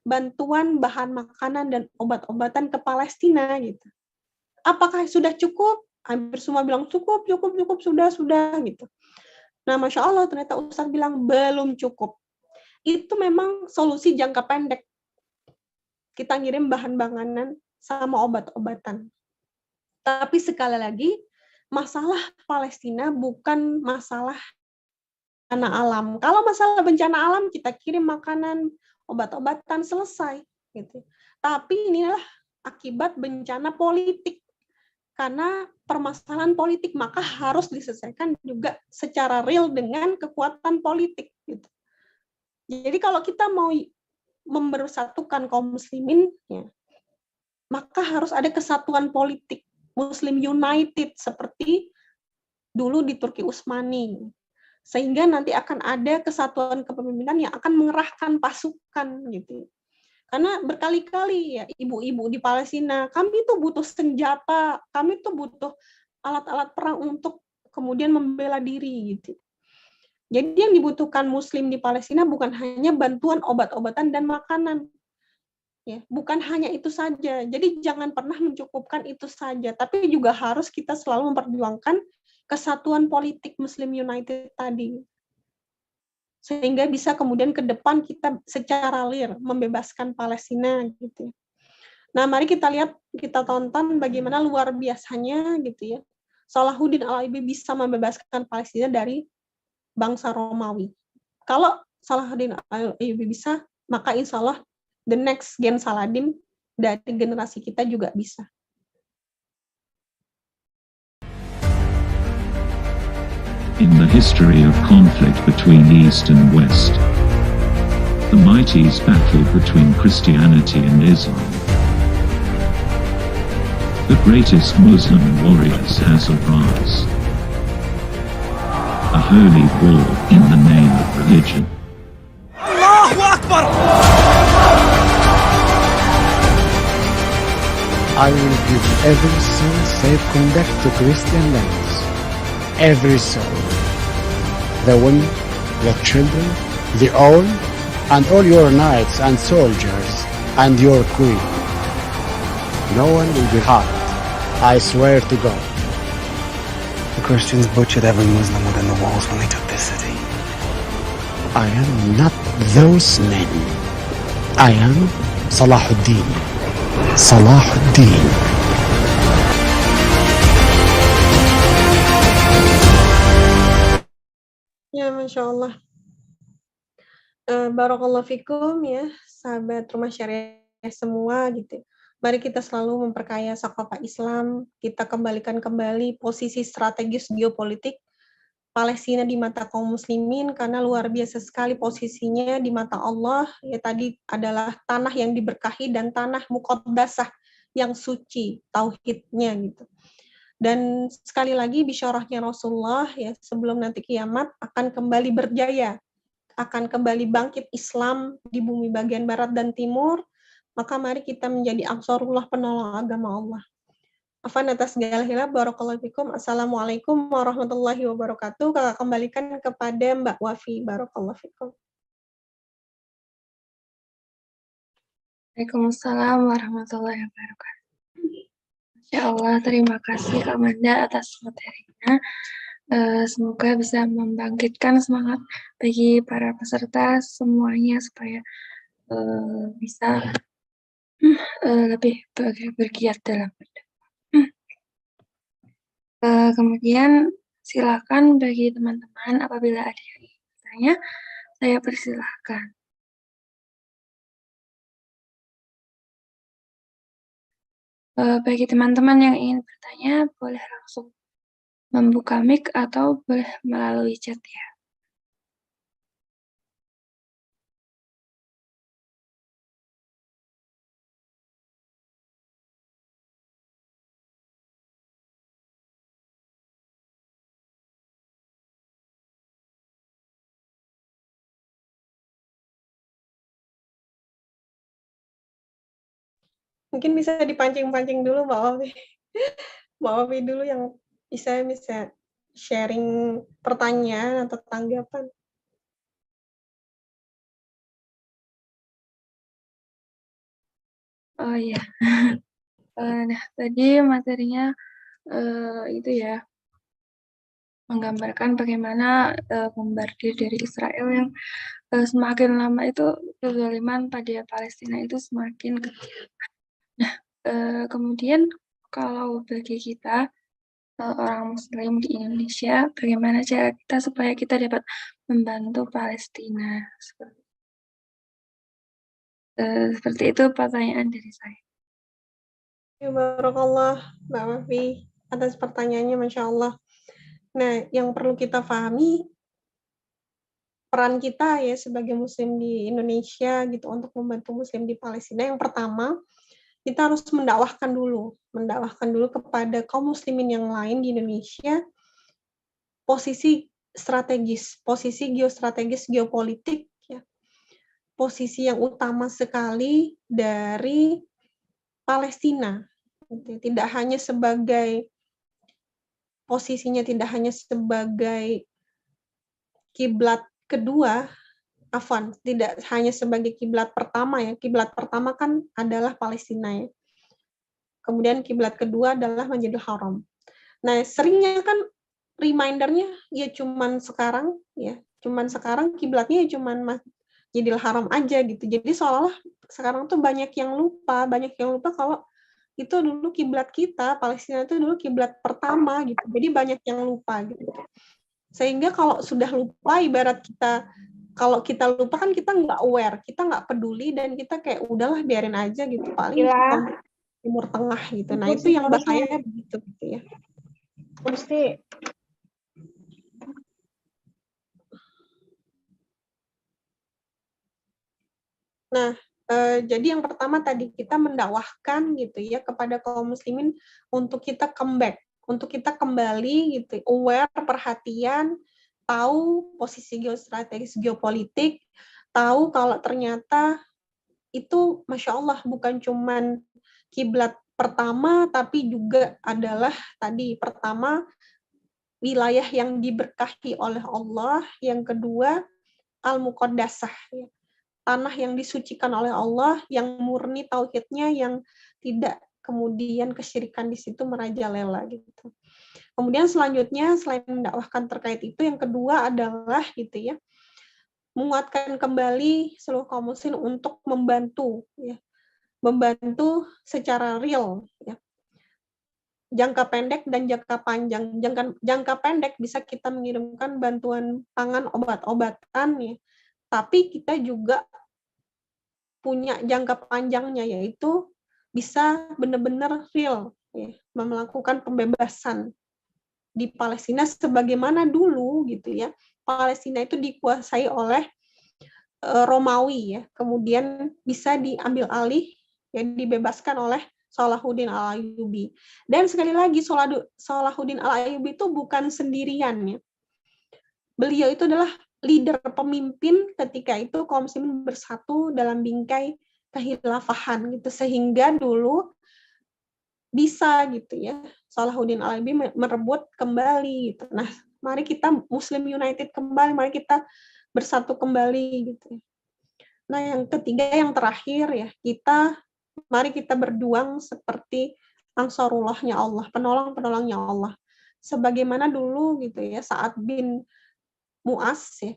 bantuan bahan makanan dan obat-obatan ke Palestina gitu? Apakah sudah cukup? Hampir semua bilang cukup, sudah gitu. Nah, Masya Allah, ternyata Ustadz bilang belum cukup. Itu memang solusi jangka pendek. Kita ngirim bahan makanan sama obat-obatan. Tapi sekali lagi, masalah Palestina bukan masalah bencana alam. Kalau masalah bencana alam, kita kirim makanan, obat-obatan, selesai. Gitu. Tapi inilah akibat bencana politik. Karena permasalahan politik, maka harus diselesaikan juga secara real dengan kekuatan politik. Gitu. Jadi kalau kita mau mempersatukan kaum muslimin, ya, maka harus ada kesatuan politik. Muslim United seperti dulu di Turki Utsmani. Sehingga nanti akan ada kesatuan kepemimpinan yang akan mengerahkan pasukan gitu. Karena berkali-kali ya ibu-ibu di Palestina, kami tuh butuh senjata, kami tuh butuh alat-alat perang untuk kemudian membela diri gitu. Jadi yang dibutuhkan Muslim di Palestina bukan hanya bantuan obat-obatan dan makanan, Ya, bukan hanya itu saja. Jadi jangan pernah mencukupkan itu saja, tapi juga harus kita selalu memperjuangkan kesatuan politik Muslim United tadi. Sehingga bisa kemudian ke depan kita secara real membebaskan Palestina gitu. Nah, mari kita lihat, kita tonton bagaimana luar biasanya gitu ya. Salahuddin Al-Ayyubi bisa membebaskan Palestina dari bangsa Romawi. Kalau Salahuddin Al-Ayyubi bisa, maka insya Allah the next Gen Saladin dari generasi kita juga bisa. In the history of conflict between East and West, the mightiest battle between Christianity and Islam, the greatest Muslim warriors has arisen. A holy war in the name of religion. Allahu Akbar! I will give every soul safe conduct to Christian lands. Every soul. The women, the children, the old, and all your knights and soldiers, and your queen. No one will be harmed. I swear to God. The Christians butchered every Muslim within the walls when they took this city. I am not those men. I am Salahuddin. Salahuddin. Ya, Masya Allah. Barakallahu fikum ya, sahabat Rumah Syariah semua gitu. Mari kita selalu memperkaya sakofah Islam, kita kembalikan kembali posisi strategis geopolitik Palestina di mata kaum muslimin, karena luar biasa sekali posisinya di mata Allah. Ya, tadi adalah tanah yang diberkahi dan tanah muqaddasah yang suci, tauhidnya gitu. Dan sekali lagi bisyarahnya Rasulullah ya, sebelum nanti kiamat akan kembali berjaya, akan kembali bangkit Islam di bumi bagian barat dan timur. Maka mari kita menjadi ansarullah, penolong agama Allah. Afan atas segala hilaf, barakallahu fikum. Assalamualaikum warahmatullahi wabarakatuh. Kakak kembalikan kepada Mbak Wafi, barakallahu fikum. Waalaikumsalam warahmatullahi wabarakatuh. Masya Allah, terima kasih Kak Manda atas materinya. Semoga bisa membangkitkan semangat bagi para peserta semuanya supaya bisa lebih bergiat dalam berdakwah. Kemudian silakan bagi teman-teman apabila ada yang ingin bertanya, saya persilahkan. Bagi teman-teman yang ingin bertanya, boleh langsung membuka mic atau boleh melalui chat ya. Mungkin bisa dipancing-pancing dulu Mbak Wafi. Mbak Wafi dulu yang bisa sharing pertanyaan atau tanggapan. Oh iya. Nah, tadi materinya itu ya, menggambarkan bagaimana bombardir dari Israel yang semakin lama itu kezaliman pada Palestina itu semakin kecil. Nah, kemudian kalau bagi kita orang Muslim di Indonesia, bagaimana cara kita supaya kita dapat membantu Palestina? Seperti itu pertanyaan dari saya. Ya, barakallah Mbak Wafi atas pertanyaannya, Masya Allah. Nah, yang perlu kita pahami peran kita ya sebagai Muslim di Indonesia gitu untuk membantu Muslim di Palestina. Yang pertama, kita harus mendakwahkan dulu kepada kaum muslimin yang lain di Indonesia posisi strategis, posisi geostrategis, geopolitik ya. Posisi yang utama sekali dari Palestina. Tidak hanya sebagai posisinya tidak hanya sebagai kiblat kedua, Afwan, tidak hanya sebagai kiblat pertama ya. Kiblat pertama kan adalah Palestina ya. Kemudian kiblat kedua adalah Masjidil Haram. Nah, seringnya kan remindernya ya cuman sekarang ya, cuman sekarang kiblatnya ya cuman Masjidil Haram aja gitu. Jadi seolah-olah sekarang tuh banyak yang lupa kalau itu dulu kiblat kita, Palestina itu dulu kiblat pertama gitu. Jadi banyak yang lupa gitu. Sehingga kalau sudah lupa, ibarat kita, kalau kita lupa kan kita nggak aware, kita nggak peduli, dan kita kayak udahlah biarin aja gitu, paling Timur Tengah gitu. Nah itu yang bahaya begitu gitu ya. Mesti Nah, jadi yang pertama tadi kita mendakwahkan gitu ya kepada kaum muslimin untuk kita comeback, untuk kita kembali gitu, aware, perhatian, tahu posisi geostrategis geopolitik, tahu kalau ternyata itu Masya Allah bukan cuman kiblat pertama, tapi juga adalah tadi pertama wilayah yang diberkahi oleh Allah, yang kedua al-muqaddasah ya, tanah yang disucikan oleh Allah, yang murni tauhidnya, yang tidak kemudian kesyirikan di situ merajalela gitu. Kemudian selanjutnya selain mendakwahkan terkait itu, yang kedua adalah gitu ya, menguatkan kembali seluruh kaum muslim untuk membantu ya, membantu secara real ya. Jangka pendek dan jangka panjang. Jangka pendek bisa kita mengirimkan bantuan pangan, obat-obatan ya. Tapi kita juga punya jangka panjangnya, yaitu bisa benar-benar real ya, melakukan pembebasan di Palestina sebagaimana dulu gitu ya. Palestina itu dikuasai oleh Romawi ya, kemudian bisa diambil alih ya, dibebaskan oleh Salahuddin Al-Ayyubi. Dan sekali lagi Salahuddin Al-Ayyubi itu bukan sendirian ya. Beliau itu adalah leader, pemimpin ketika itu kaum muslimin bersatu dalam bingkai kehilafahan gitu, sehingga dulu bisa gitu ya Salahuddin Al-Ayyubi merebut kembali gitu. Nah, mari kita Muslim United kembali, mari kita bersatu kembali gitu. Nah, yang ketiga, yang terakhir ya, mari kita berjuang seperti Ansarullahnya Allah, penolong-penolongnya Allah. Sebagaimana dulu gitu ya, Sa'ad bin Mu'az ya,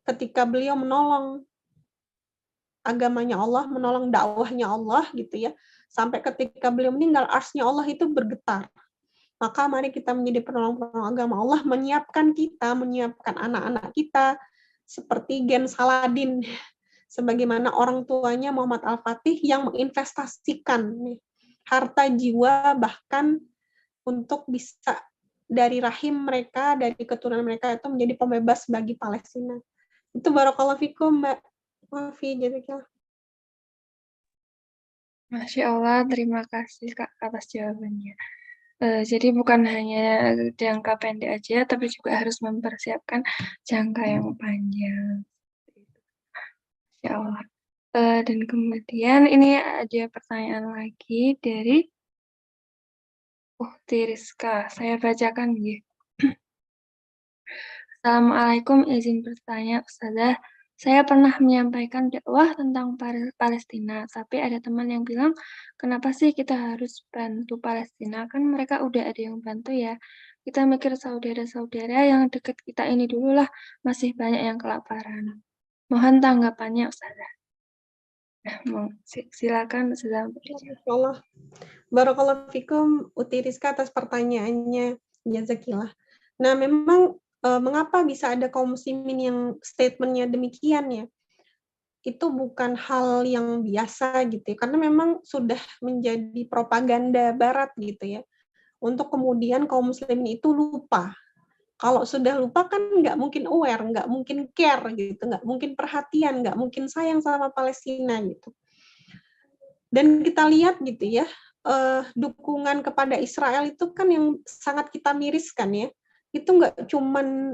ketika beliau menolong agamanya Allah, menolong dakwahnya Allah gitu ya, sampai ketika beliau meninggal, arsy-Nya Allah itu bergetar. Maka mari kita menjadi penolong-penolong agama Allah, menyiapkan anak-anak kita seperti Gen Saladin, sebagaimana orang tuanya Muhammad Al-Fatih yang menginvestasikan harta jiwa bahkan untuk bisa dari rahim mereka, dari keturunan mereka itu menjadi pembebas bagi Palestina. Itu barakallahu fikum Mbak Wafi. Masya Allah, terima kasih Kak atas jawabannya. Jadi bukan hanya jangka pendek aja, tapi juga harus mempersiapkan jangka yang panjang. Masya Allah. Dan kemudian ini ada pertanyaan lagi dari Rizka. Saya bacakan ya. Assalamualaikum, izin bertanya Ustazah. Saya pernah menyampaikan dakwah tentang Palestina, tapi ada teman yang bilang, kenapa sih kita harus bantu Palestina? Kan mereka udah ada yang bantu ya. Kita mikir saudara-saudara yang dekat kita ini dulu lah, masih banyak yang kelaparan. Mohon tanggapannya Ustazah. Nah, silakan Ustazah. Allah. Barakallahu fikum Uti Rizka atas pertanyaannya. Jazakillah. Nah, memang mengapa bisa ada kaum muslimin yang statementnya demikian ya? Itu bukan hal yang biasa gitu ya, karena memang sudah menjadi propaganda barat gitu ya. Untuk kemudian kaum muslimin itu lupa. Kalau sudah lupa kan nggak mungkin aware, nggak mungkin care gitu, nggak mungkin perhatian, nggak mungkin sayang sama Palestina gitu. Dan kita lihat gitu ya, dukungan kepada Israel itu kan yang sangat kita miriskan ya. Itu nggak cuman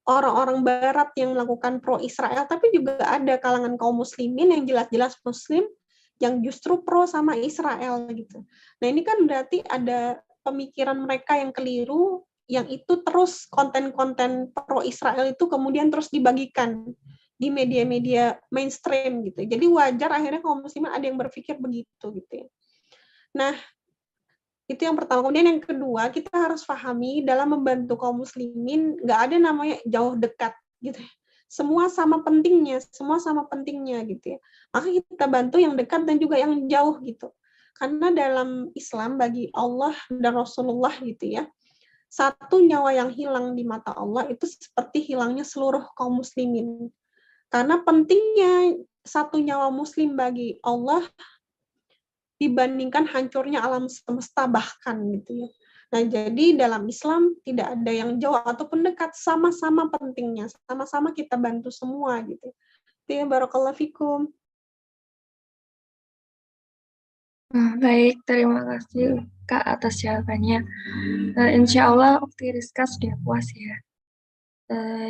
orang-orang Barat yang melakukan pro-Israel, tapi juga ada kalangan kaum muslimin yang jelas-jelas muslim, yang justru pro sama Israel gitu. Nah ini kan berarti ada pemikiran mereka yang keliru, yang itu terus konten-konten pro-Israel itu kemudian terus dibagikan di media-media mainstream gitu. Jadi wajar akhirnya kaum muslimin ada yang berpikir begitu gitu ya. Nah, itu yang pertama. Kemudian yang kedua, kita harus pahami dalam membantu kaum muslimin nggak ada namanya jauh dekat gitu ya. Semua sama pentingnya gitu ya. Maka kita bantu yang dekat dan juga yang jauh gitu. Karena dalam Islam bagi Allah dan Rasulullah gitu ya, satu nyawa yang hilang di mata Allah itu seperti hilangnya seluruh kaum muslimin. Karena pentingnya satu nyawa muslim bagi Allah dibandingkan hancurnya alam semesta bahkan gitu ya. Nah, jadi dalam Islam tidak ada yang jauh ataupun dekat, sama-sama pentingnya, sama-sama kita bantu semua gitu. Itu ya, barakallahu fikum. Baik, terima kasih Kak atas jawabannya. Insya Allah Ukti Rizka sudah puas ya.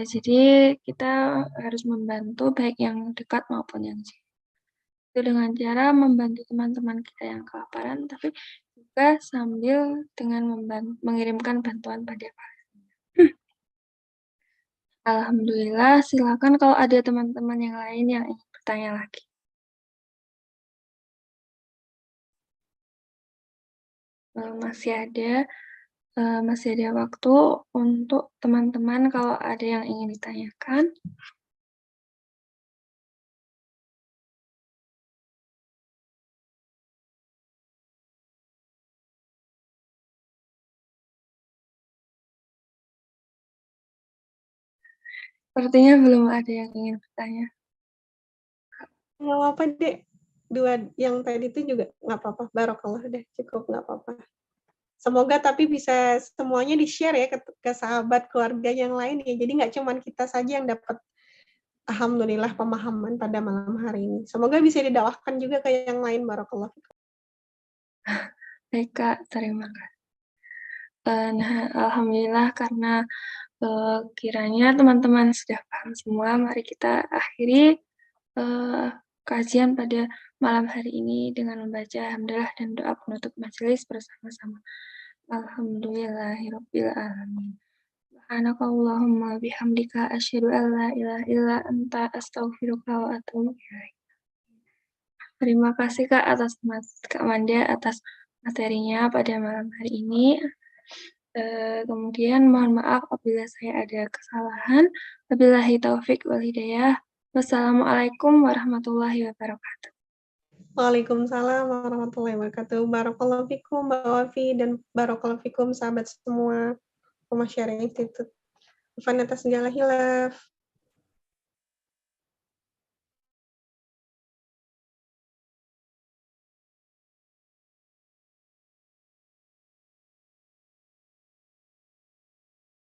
Jadi kita harus membantu baik yang dekat maupun yang jauh. Itu dengan cara membantu teman-teman kita yang kelaparan, tapi juga sambil dengan mengirimkan bantuan pada Palestina. Alhamdulillah, silakan kalau ada teman-teman yang lain yang ingin bertanya lagi. Masih ada waktu untuk teman-teman kalau ada yang ingin ditanyakan. Sepertinya belum ada yang ingin bertanya. Nggak apa-apa, Dek. Dua yang tadi itu juga nggak apa-apa. Barakallah deh, cukup nggak apa-apa. Semoga tapi bisa semuanya di-share ya ke sahabat keluarga yang lain ya. Jadi nggak cuma kita saja yang dapat alhamdulillah pemahaman pada malam hari ini. Semoga bisa didakwahkan juga ke yang lain, barakallah. Baik Kak, terima kasih. Nah, alhamdulillah karena kiranya teman-teman sudah paham semua, mari kita akhiri kajian pada malam hari ini dengan membaca hamdalah dan doa penutup majelis bersama-sama. Alhamdulillahirabbil alamin. Subhanakallahumma bihamdika asyhadu an la ilaha illa anta astaghfiruka wa atubu ilaik. Terima kasih Kak Manda atas materinya pada malam hari ini. Kemudian mohon maaf apabila saya ada kesalahan. Wabillahi taufik wal hidayah. Wassalamualaikum warahmatullahi wabarakatuh. Waalaikumsalam warahmatullahi wabarakatuh. Barakallahu fikum, Mbak Wafi, dan barakallahu fikum sahabat semua Rumah Syariah Institute. Afan atas segala hilaf.